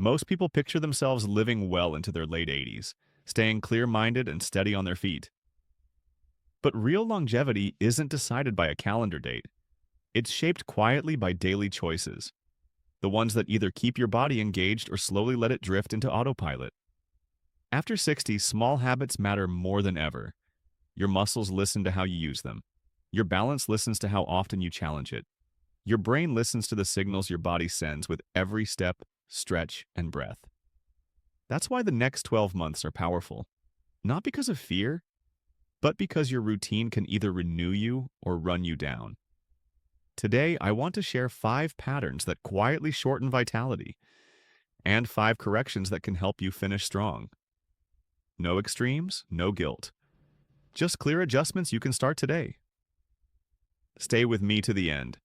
Most people picture themselves living well into their late 80s, staying clear-minded and steady on their feet. But real longevity isn't decided by a calendar date. It's shaped quietly by daily choices, the ones that either keep your body engaged or slowly let it drift into autopilot. After 60, small habits matter more than ever. Your muscles listen to how you use them. Your balance listens to how often you challenge it. Your brain listens to the signals your body sends with every step, stretch, and breath. That's why the next 12 months are powerful. Not because of fear, but because your routine can either renew you or run you down. Today, I want to share 5 patterns that quietly shorten vitality and 5 corrections that can help you finish strong. No extremes, no guilt. Just clear adjustments you can start today. Stay with me to the end.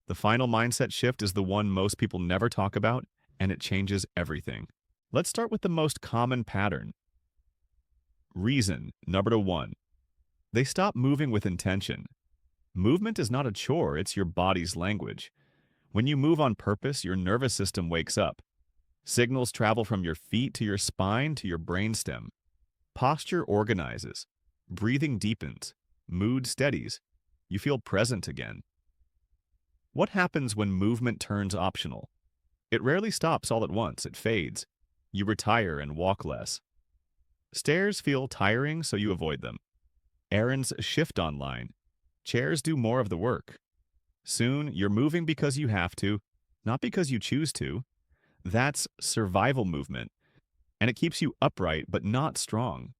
The final mindset shift is the one most people never talk about, and it changes everything. Let's start with the most common pattern. Reason, number 1. They stop moving with intention. Movement is not a chore, it's your body's language. When you move on purpose, your nervous system wakes up. Signals travel from your feet to your spine to your brainstem. Posture organizes. Breathing deepens. Mood steadies. You feel present again. What happens when movement turns optional? It rarely stops all at once, it fades. You retire and walk less. Stairs feel tiring, so you avoid them. Errands shift online. Chairs do more of the work. Soon, you're moving because you have to, not because you choose to. That's survival movement, and it keeps you upright but not strong.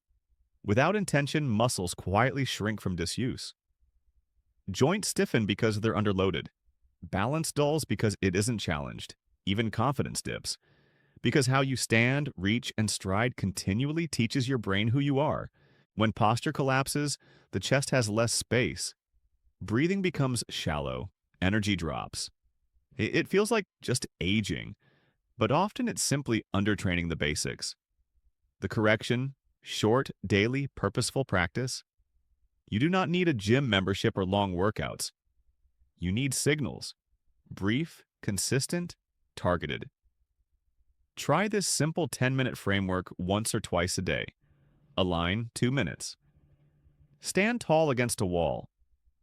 Without intention, muscles quietly shrink from disuse. Joints stiffen because they're underloaded. Balance dulls because it isn't challenged. Even confidence dips. Because how you stand, reach, and stride continually teaches your brain who you are. When posture collapses, the chest has less space. Breathing becomes shallow. Energy drops. It feels like just aging, but often it's simply undertraining the basics. The correction: short, daily, purposeful practice. You do not need a gym membership or long workouts. You need signals. Brief, consistent, targeted. Try this simple 10-minute framework once or twice a day. Align 2 minutes. Stand tall against a wall.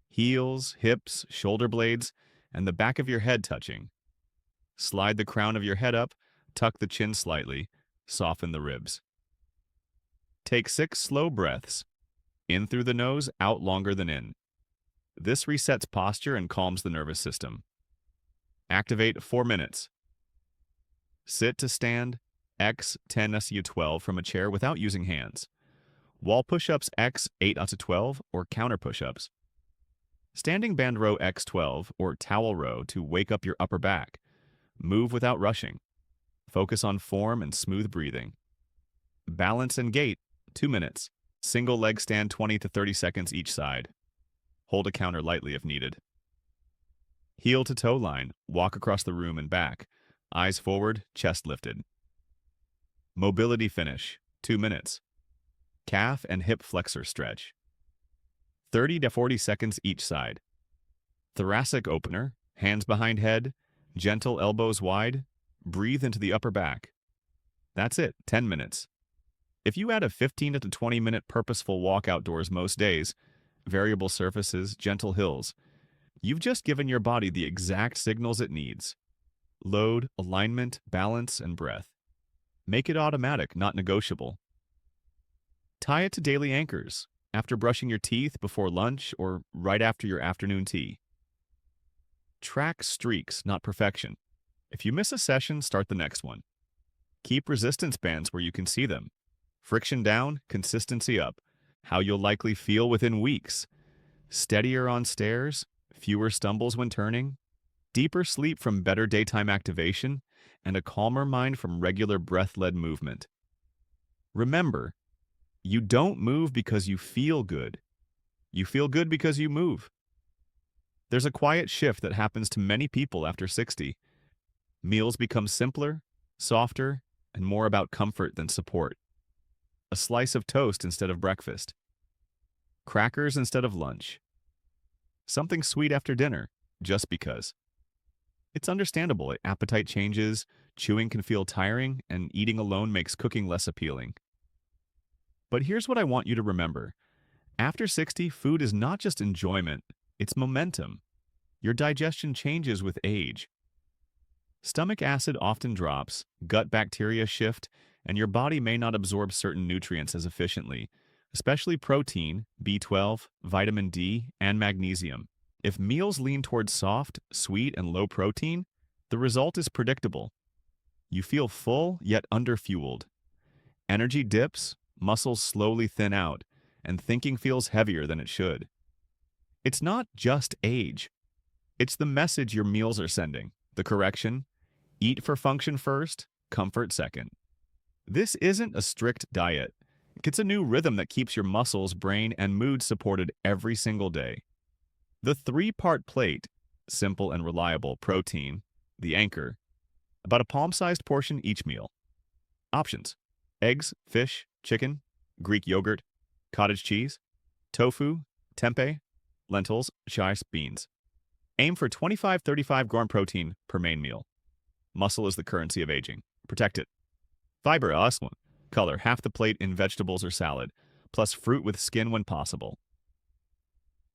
Heels, hips, shoulder blades, and the back of your head touching. Slide the crown of your head up, tuck the chin slightly, soften the ribs. Take 6 slow breaths. In through the nose, out longer than in. This resets posture and calms the nervous system. Activate 4 minutes. Sit to stand, X 10 SU 12 from a chair without using hands. Wall push-ups X 8 to 12 or counter push-ups. Standing band row X 12 or towel row to wake up your upper back. Move without rushing. Focus on form and smooth breathing. Balance and gait 2 minutes. Single leg stand 20 to 30 seconds each side. Hold a counter lightly if needed. Heel to toe line, walk across the room and back. Eyes forward, chest lifted. Mobility finish, 2 minutes. Calf and hip flexor stretch. 30 to 40 seconds each side. Thoracic opener, hands behind head, gentle elbows wide. Breathe into the upper back. That's it, 10 minutes. If you add a 15 to 20-minute purposeful walk outdoors most days, variable surfaces, gentle hills, you've just given your body the exact signals it needs. Load, alignment, balance, and breath. Make it automatic, not negotiable. Tie it to daily anchors, after brushing your teeth, before lunch, or right after your afternoon tea. Track streaks, not perfection. If you miss a session, start the next one. Keep resistance bands where you can see them. Friction down, consistency up. How you'll likely feel within weeks. Steadier on stairs, fewer stumbles when turning, deeper sleep from better daytime activation, and a calmer mind from regular breath-led movement. Remember, you don't move because you feel good. You feel good because you move. There's a quiet shift that happens to many people after 60. Meals become simpler, softer, and more about comfort than support. A slice of toast instead of breakfast. Crackers instead of lunch. Something sweet after dinner, just because. It's understandable. Appetite changes, chewing can feel tiring, and eating alone makes cooking less appealing. But here's what I want you to remember. After 60, food is not just enjoyment, it's momentum. Your digestion changes with age. Stomach acid often drops, gut bacteria shift, and your body may not absorb certain nutrients as efficiently, especially protein, B12, vitamin D, and magnesium. If meals lean towards soft, sweet, and low protein, the result is predictable. You feel full yet underfueled. Energy dips, muscles slowly thin out, and thinking feels heavier than it should. It's not just age. It's the message your meals are sending. The correction: eat for function first, comfort second. This isn't a strict diet. It's a new rhythm that keeps your muscles, brain, and mood supported every single day. The three-part plate: simple and reliable protein, the anchor, about a palm-sized portion each meal. Options: eggs, fish, chicken, Greek yogurt, cottage cheese, tofu, tempeh, lentils, rice, beans. Aim for 25-35 gram protein per main meal. Muscle is the currency of aging. Protect it. Fiber, excellent. Color half the plate in vegetables or salad, plus fruit with skin when possible.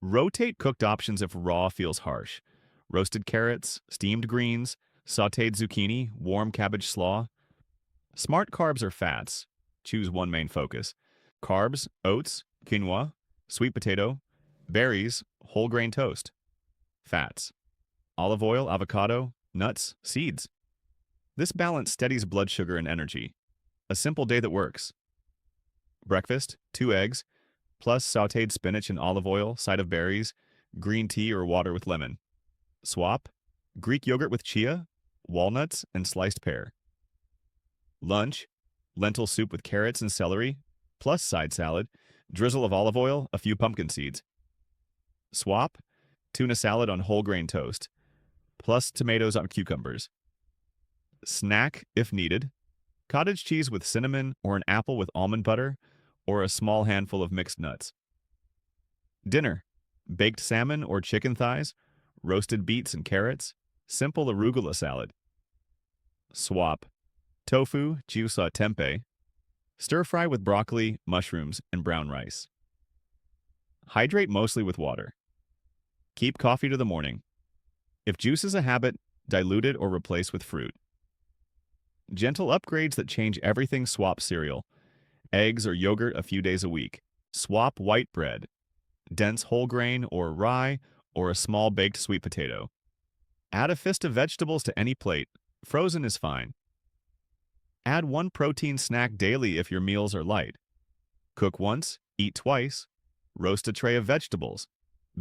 Rotate cooked options if raw feels harsh. Roasted carrots, steamed greens, sautéed zucchini, warm cabbage slaw. Smart carbs or fats. Choose one main focus. Carbs: oats, quinoa, sweet potato, berries, whole grain toast. Fats: olive oil, avocado, nuts, seeds. This balance steadies blood sugar and energy. A simple day that works. Breakfast: 2 eggs, plus sautéed spinach and olive oil, side of berries, green tea or water with lemon. Swap: Greek yogurt with chia, walnuts, and sliced pear. Lunch: lentil soup with carrots and celery, plus side salad, drizzle of olive oil, a few pumpkin seeds. Swap: tuna salad on whole grain toast, plus tomatoes on cucumbers. Snack, if needed: cottage cheese with cinnamon or an apple with almond butter, or a small handful of mixed nuts. Dinner: baked salmon or chicken thighs, roasted beets and carrots, simple arugula salad. Swap: tofu, gyusa tempeh, stir fry with broccoli, mushrooms, and brown rice. Hydrate mostly with water. Keep coffee to the morning. If juice is a habit, dilute it or replace with fruit. Gentle upgrades that change everything: swap cereal. Eggs or yogurt a few days a week. Swap white bread. Dense whole grain or rye, or a small baked sweet potato. Add a fist of vegetables to any plate. Frozen is fine. Add one protein snack daily if your meals are light. Cook once, eat twice. Roast a tray of vegetables.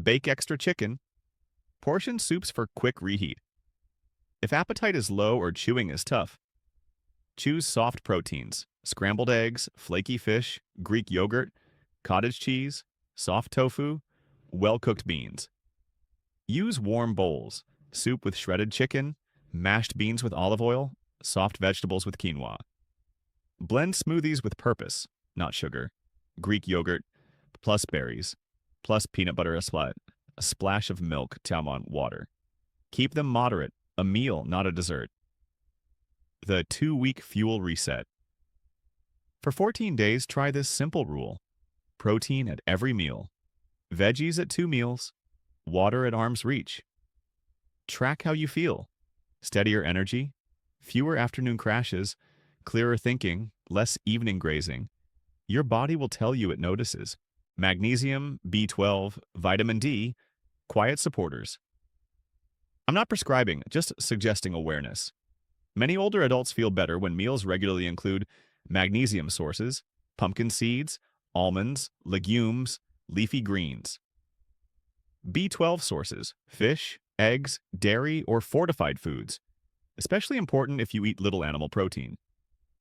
Bake extra chicken. Portion soups for quick reheat. If appetite is low or chewing is tough, choose soft proteins: scrambled eggs, flaky fish, Greek yogurt, cottage cheese, soft tofu, well-cooked beans. Use warm bowls: soup with shredded chicken, mashed beans with olive oil, soft vegetables with quinoa. Blend smoothies with purpose, not sugar: Greek yogurt, plus berries, plus peanut butter, a splash of milk, tamon, water. Keep them moderate, a meal, not a dessert. The 2-week fuel reset. For 14 days, try this simple rule: protein at every meal, veggies at 2 meals, water at arm's reach. Track how you feel: steadier energy, fewer afternoon crashes, clearer thinking, less evening grazing. Your body will tell you it notices. Magnesium, B12, vitamin D, quiet supporters. I'm not prescribing, just suggesting awareness. Many older adults feel better when meals regularly include magnesium sources: pumpkin seeds, almonds, legumes, leafy greens. B12 sources: fish, eggs, dairy, or fortified foods, especially important if you eat little animal protein.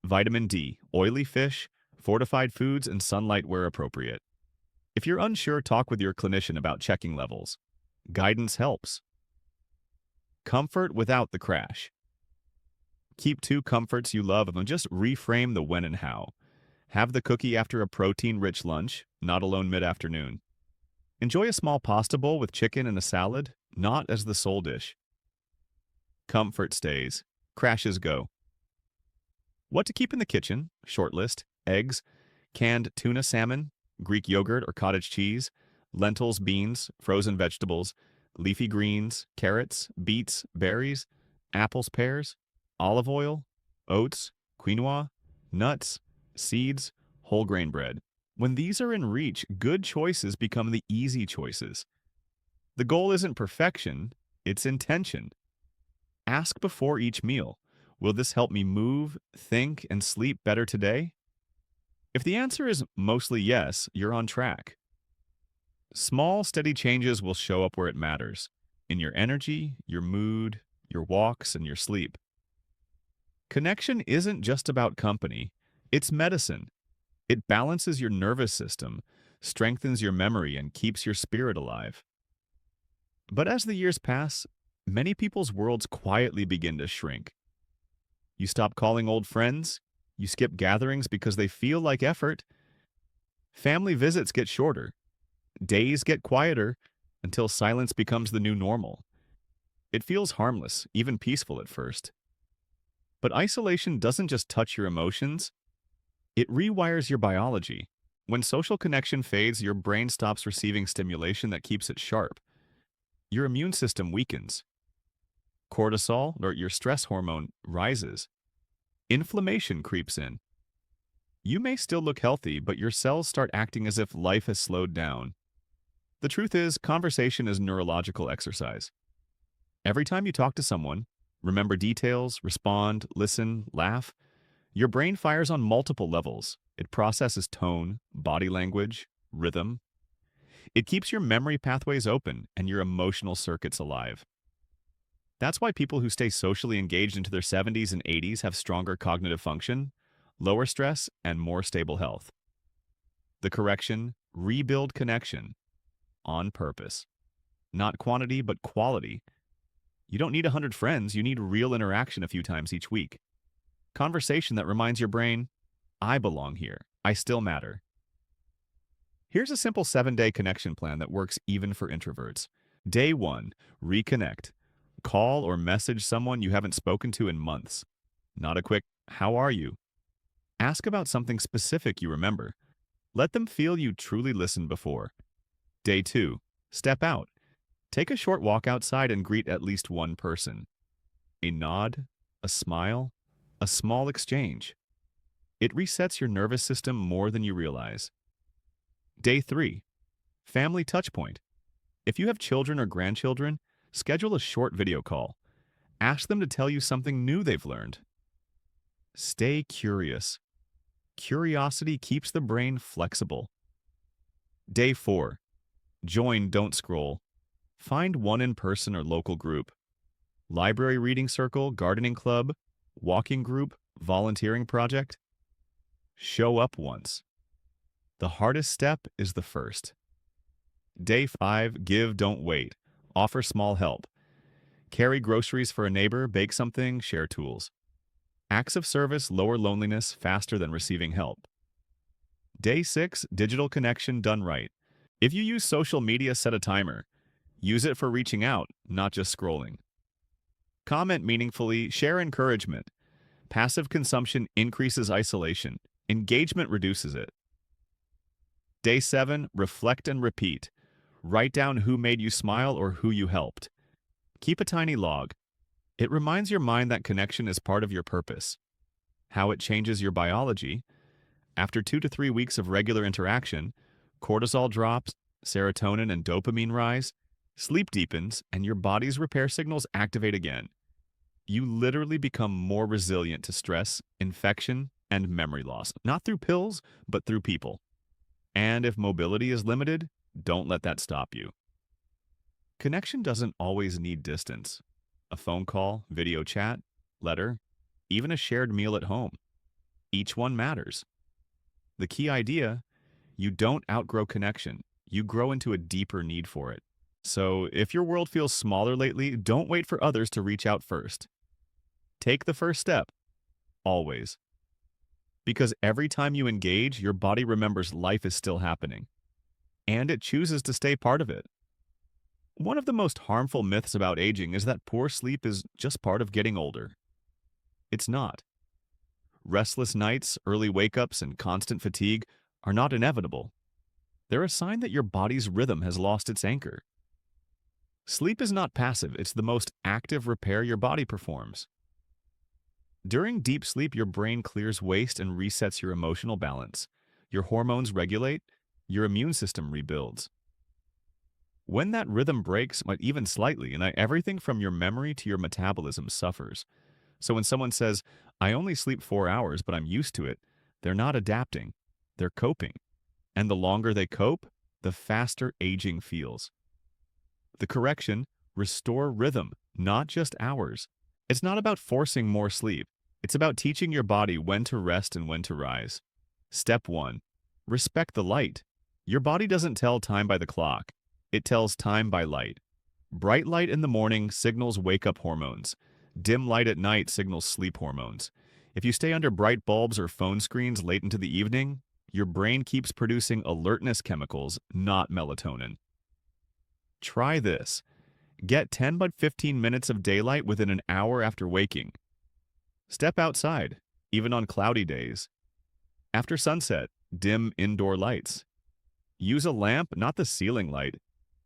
Vitamin D: oily fish, fortified foods, and sunlight where appropriate. If you're unsure, talk with your clinician about checking levels. Guidance helps. Comfort without the crash. Keep 2 comforts you love and just reframe the when and how. Have the cookie after a protein-rich lunch, not alone mid-afternoon. Enjoy a small pasta bowl with chicken and a salad, not as the sole dish. Comfort stays. Crashes go. What to keep in the kitchen? Short list. Eggs, canned tuna salmon, Greek yogurt or cottage cheese, lentils, beans, frozen vegetables, leafy greens, carrots, beets, berries, apples, pears, olive oil, oats, quinoa, nuts, seeds, whole grain bread. When these are in reach, good choices become the easy choices. The goal isn't perfection, it's intention. Ask before each meal, will this help me move, think, and sleep better today? If the answer is mostly yes, you're on track. Small, steady changes will show up where it matters, in your energy, your mood, your walks, and your sleep. Connection isn't just about company, it's medicine. It balances your nervous system, strengthens your memory, and keeps your spirit alive. But as the years pass, many people's worlds quietly begin to shrink. You stop calling old friends, you skip gatherings because they feel like effort, family visits get shorter, days get quieter until silence becomes the new normal. It feels harmless, even peaceful at first. But isolation doesn't just touch your emotions, it rewires your biology. When social connection fades, your brain stops receiving stimulation that keeps it sharp. Your immune system weakens. Cortisol, or your stress hormone, rises. Inflammation creeps in. You may still look healthy, but your cells start acting as if life has slowed down. The truth is, conversation is neurological exercise. Every time you talk to someone, remember details, respond, listen, laugh, your brain fires on multiple levels. It processes tone, body language, rhythm. It keeps your memory pathways open and your emotional circuits alive. That's why people who stay socially engaged into their 70s and 80s have stronger cognitive function, lower stress, and more stable health. The correction: rebuild connection on purpose. Not quantity, but quality. You don't need 100 friends, you need real interaction a few times each week. Conversation that reminds your brain, I belong here, I still matter. Here's a simple 7-day connection plan that works even for introverts. Day 1, reconnect. Call or message someone you haven't spoken to in months. Not a quick, how are you? Ask about something specific you remember. Let them feel you truly listened before. Day 2, step out. Take a short walk outside and greet at least one person. A nod, a smile, a small exchange. It resets your nervous system more than you realize. Day 3, family touchpoint. If you have children or grandchildren, schedule a short video call. Ask them to tell you something new they've learned. Stay curious. Curiosity keeps the brain flexible. Day 4, join, don't scroll. Find one in-person or local group. Library reading circle, gardening club, walking group, volunteering project. Show up once. The hardest step is the first. Day 5, give, don't wait. Offer small help. Carry groceries for a neighbor, bake something, share tools. Acts of service lower loneliness faster than receiving help. Day 6, digital connection done right. If you use social media, set a timer. Use it for reaching out, not just scrolling. Comment meaningfully, share encouragement. Passive consumption increases isolation. Engagement reduces it. Day 7, reflect and repeat. Write down who made you smile or who you helped. Keep a tiny log. It reminds your mind that connection is part of your purpose. How it changes your biology. After 2 to 3 weeks of regular interaction, cortisol drops, serotonin and dopamine rise, sleep deepens, and your body's repair signals activate again. You literally become more resilient to stress, infection, and memory loss, not through pills, but through people. And if mobility is limited, don't let that stop you. Connection doesn't always need distance. A phone call, video chat, letter, even a shared meal at home. Each one matters. The key idea: you don't outgrow connection. You grow into a deeper need for it. So if your world feels smaller lately, don't wait for others to reach out first. Take the first step. Always. Because every time you engage, your body remembers life is still happening. And it chooses to stay part of it. One of the most harmful myths about aging is that poor sleep is just part of getting older. It's not. Restless nights, early wake-ups, and constant fatigue are not inevitable. They're a sign that your body's rhythm has lost its anchor. Sleep is not passive, it's the most active repair your body performs. During deep sleep, your brain clears waste and resets your emotional balance. Your hormones regulate, your immune system rebuilds. When that rhythm breaks, even slightly, and everything from your memory to your metabolism suffers. So when someone says, I only sleep 4 hours, but I'm used to it, they're not adapting, they're coping. And the longer they cope, the faster aging feels. The correction, restore rhythm, not just hours. It's not about forcing more sleep. It's about teaching your body when to rest and when to rise. Step 1. Respect the light. Your body doesn't tell time by the clock. It tells time by light. Bright light in the morning signals wake-up hormones. Dim light at night signals sleep hormones. If you stay under bright bulbs or phone screens late into the evening, your brain keeps producing alertness chemicals, not melatonin. Try this. Get 10 but 15 minutes of daylight within an hour after waking. Step outside, even on cloudy days. After sunset, dim indoor lights. Use a lamp, not the ceiling light.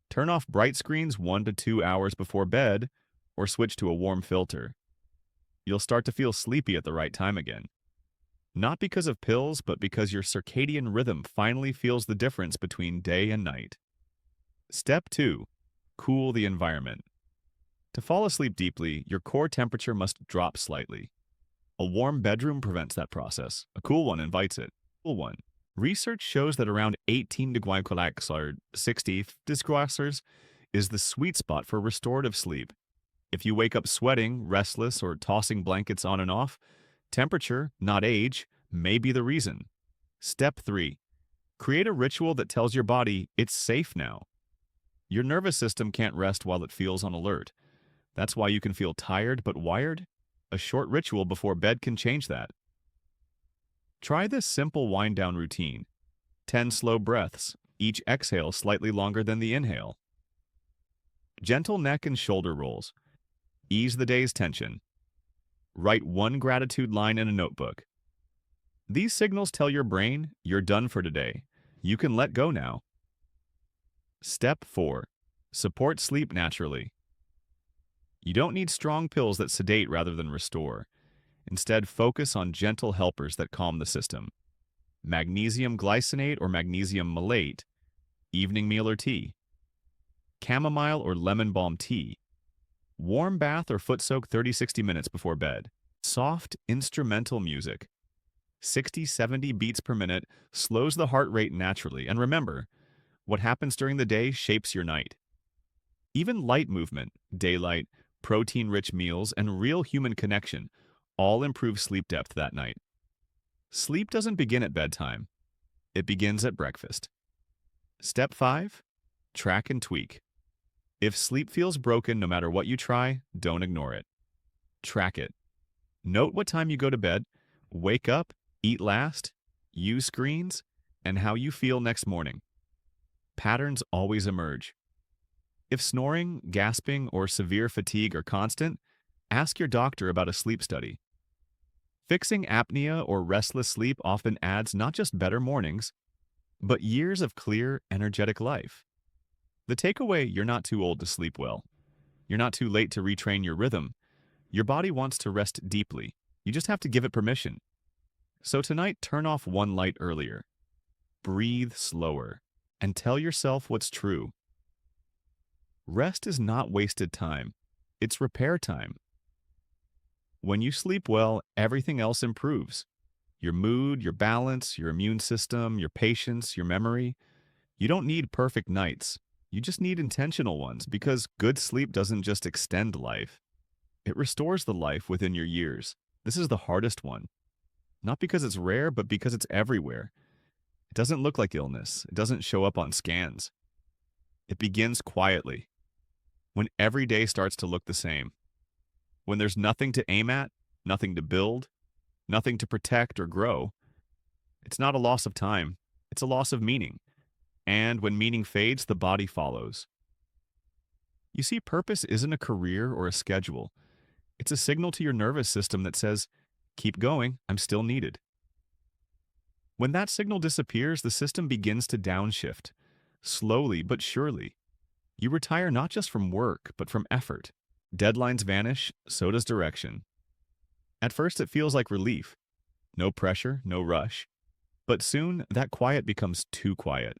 Turn off bright screens 1 to 2 hours before bed, or switch to a warm filter. You'll start to feel sleepy at the right time again. Not because of pills, but because your circadian rhythm finally feels the difference between day and night. Step 2. Cool the environment. To fall asleep deeply, your core temperature must drop slightly. A warm bedroom prevents that process. A cool one invites it. Cool one. Research shows that around 18 degrees or 60 degrees is the sweet spot for restorative sleep. If you wake up sweating, restless, or tossing blankets on and off, temperature, not age, may be the reason. Step 3. Create a ritual that tells your body it's safe now. Your nervous system can't rest while it feels on alert. That's why you can feel tired but wired. A short ritual before bed can change that. Try this simple wind-down routine. 10 slow breaths, each exhale slightly longer than the inhale. Gentle neck and shoulder rolls. Ease the day's tension. Write one gratitude line in a notebook. These signals tell your brain you're done for today. You can let go now. Step 4. Support sleep naturally. You don't need strong pills that sedate rather than restore. Instead, focus on gentle helpers that calm the system. Magnesium glycinate or magnesium malate, evening meal or tea. Chamomile or lemon balm tea. Warm bath or foot soak 30-60 minutes before bed. Soft instrumental music. 60-70 beats per minute slows the heart rate naturally. And remember, what happens during the day shapes your night. Even light movement, daylight, protein-rich meals, and real human connection all improve sleep depth that night. Sleep doesn't begin at bedtime. It begins at breakfast. Step 5. Track and tweak. If sleep feels broken no matter what you try, don't ignore it. Track it. Note what time you go to bed, wake up, eat last, use screens, and how you feel next morning. Patterns always emerge. If snoring, gasping, or severe fatigue are constant, ask your doctor about a sleep study. Fixing apnea or restless sleep often adds not just better mornings, but years of clear, energetic life. The takeaway: you're not too old to sleep well. You're not too late to retrain your rhythm. Your body wants to rest deeply. You just have to give it permission. So tonight, turn off one light earlier. Breathe slower, and tell yourself what's true. Rest is not wasted time. It's repair time. When you sleep well, everything else improves. Your mood, your balance, your immune system, your patience, your memory. You don't need perfect nights. You just need intentional ones, because good sleep doesn't just extend life. It restores the life within your years. This is the hardest one. Not because it's rare, but because it's everywhere. It doesn't look like illness. It doesn't show up on scans. It begins quietly, when every day starts to look the same. When there's nothing to aim at, nothing to build, nothing to protect or grow. It's not a loss of time. It's a loss of meaning. And when meaning fades, the body follows. You see, purpose isn't a career or a schedule. It's a signal to your nervous system that says, Keep going, I'm still needed. When that signal disappears, the system begins to downshift. Slowly but surely. You retire not just from work, but from effort. Deadlines vanish, so does direction. At first, it feels like relief. No pressure, no rush. But soon, that quiet becomes too quiet.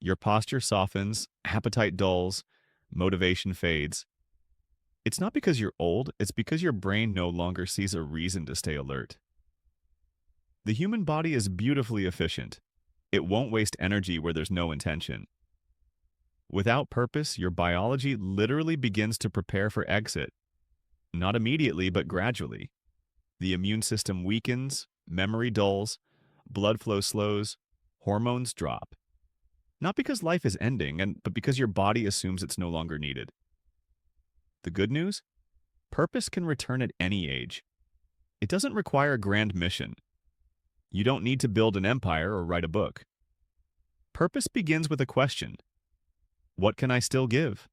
Your posture softens, appetite dulls, motivation fades. It's not because you're old, it's because your brain no longer sees a reason to stay alert. The human body is beautifully efficient. It won't waste energy where there's no intention. Without purpose, your biology literally begins to prepare for exit. Not immediately, but gradually. The immune system weakens, memory dulls, blood flow slows, hormones drop. Not because life is ending, but because your body assumes it's no longer needed. The good news? Purpose can return at any age. It doesn't require a grand mission. You don't need to build an empire or write a book. Purpose begins with a question. What can I still give?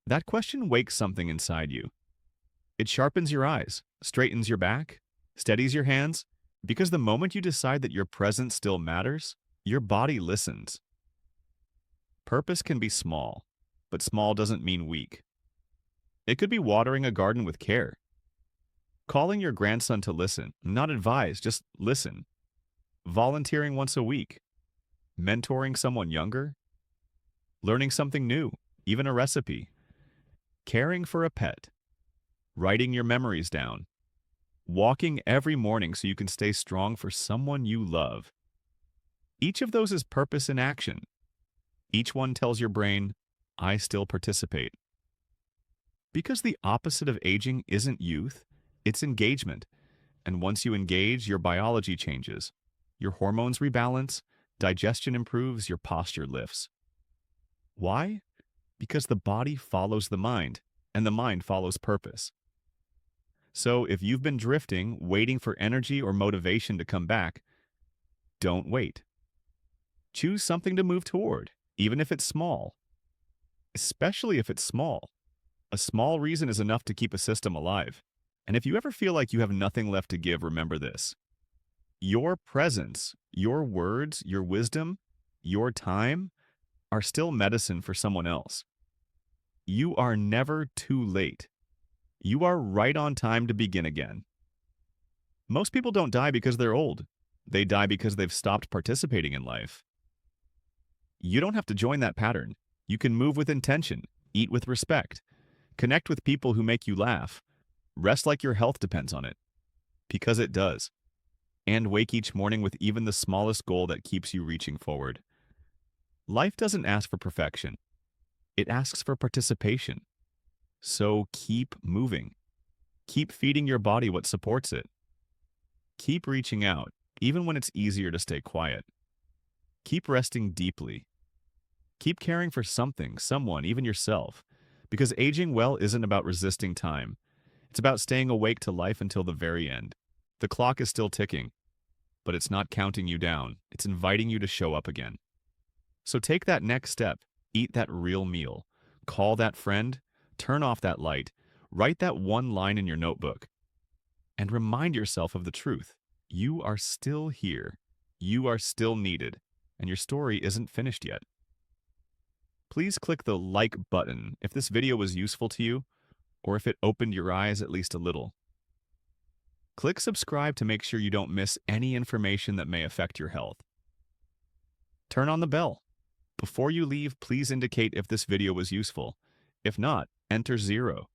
That question wakes something inside you. It sharpens your eyes, straightens your back, steadies your hands, because the moment you decide that your presence still matters, your body listens. Purpose can be small, but small doesn't mean weak. It could be watering a garden with care. Calling your grandson to listen, not advise, just listen. Volunteering once a week. Mentoring someone younger. Learning something new, even a recipe. Caring for a pet. Writing your memories down. Walking every morning so you can stay strong for someone you love. Each of those is purpose in action. Each one tells your brain, I still participate. Because the opposite of aging isn't youth, it's engagement. And once you engage, your biology changes. Your hormones rebalance, digestion improves, your posture lifts. Why? Because the body follows the mind, and the mind follows purpose. So if you've been drifting, waiting for energy or motivation to come back, don't wait. Choose something to move toward, even if it's small. Especially if it's small. A small reason is enough to keep a system alive. And if you ever feel like you have nothing left to give, remember this. Your presence, your words, your wisdom, your time are still medicine for someone else. You are never too late. You are right on time to begin again. Most people don't die because they're old. They die because they've stopped participating in life. You don't have to join that pattern. You can move with intention, eat with respect, connect with people who make you laugh, rest like your health depends on it, because it does, and wake each morning with even the smallest goal that keeps you reaching forward. Life doesn't ask for perfection. It asks for participation. So keep moving. Keep feeding your body what supports it. Keep reaching out, even when it's easier to stay quiet. Keep resting deeply. Keep caring for something, someone, even yourself, because aging well isn't about resisting time. It's about staying awake to life until the very end. The clock is still ticking, but it's not counting you down. It's inviting you to show up again. So take that next step. Eat that real meal. Call that friend. Turn off that light. Write that one line in your notebook. And remind yourself of the truth. You are still here. You are still needed. And your story isn't finished yet. Please click the like button if this video was useful to you, or if it opened your eyes at least a little. Click subscribe to make sure you don't miss any information that may affect your health. Turn on the bell. Before you leave, please indicate if this video was useful. If not, enter 0.